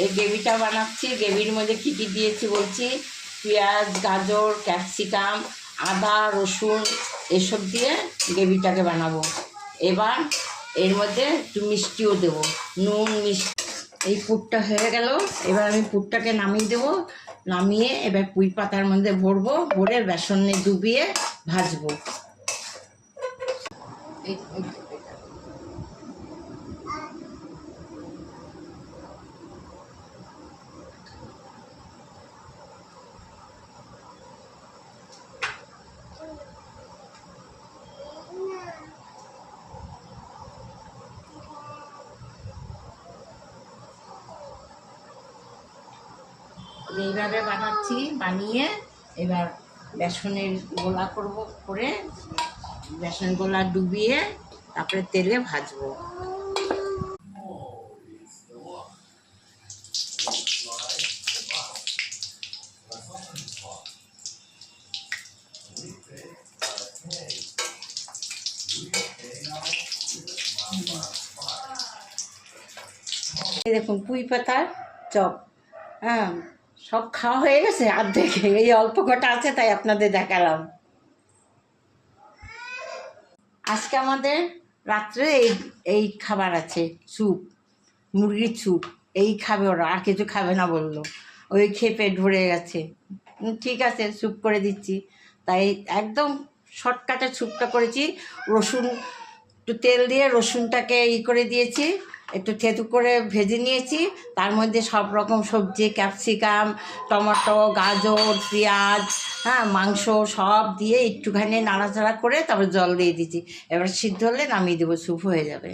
এই গ্রেভিটা বানাচ্ছি। গ্রেভির মধ্যে কী কী দিয়েছি বলছি। পেঁয়াজ, গাজর, ক্যাপসিকাম, আদা, রসুন এসব দিয়ে গ্রেভিটাকে বানাবো। এবার এর মধ্যে একটু মিষ্টিও দেবো, নুন মিষ্টি। এই পুরটা হয়ে গেল। এবার আমি পুরটাকে নামিয়ে দেবো। নামিয়ে এবার পুঁই পাতার মধ্যে ভরবো, ভরে বেসনে ডুবিয়ে ভাজবো। এইভাবে বানাচ্ছি। বানিয়ে এবার বেসনের গোলা করব, করে বেসন গোলা ডুবিয়ে তারপরে তেলে ভাজবো। এই দেখুন পুঁই পাতার চপ। হ্যাঁ, সব খাওয়া হয়ে গেছে অর্ধেক, এই অল্প কটা আছে তাই আপনাদের দেখালাম। আজকে আমাদের রাত্রে এই খাবার আছে, স্যুপ, মুরগির স্যুপ। এই খাবে ওরা, আর কিছু খাবে না বললো। ওই খেয়ে পেট ভরে গেছে। ঠিক আছে, স্যুপ করে দিচ্ছি। তাই একদম শর্টকাটে স্যুপটা করেছি। রসুন একটু তেল দিয়ে রসুনটাকে করে দিয়েছি, একটু থেতু করে ভেজে নিয়েছি। তার মধ্যে সব রকম সবজি, ক্যাপসিকাম, টমেটো, গাজর, পেঁয়াজ, হ্যাঁ, মাংস সব দিয়ে একটুখানি নাড়াচাড়া করে তারপর জল দিয়ে দিয়েছি। এবার সিদ্ধ হলে নামিয়ে দেবো, স্যুপ হয়ে যাবে।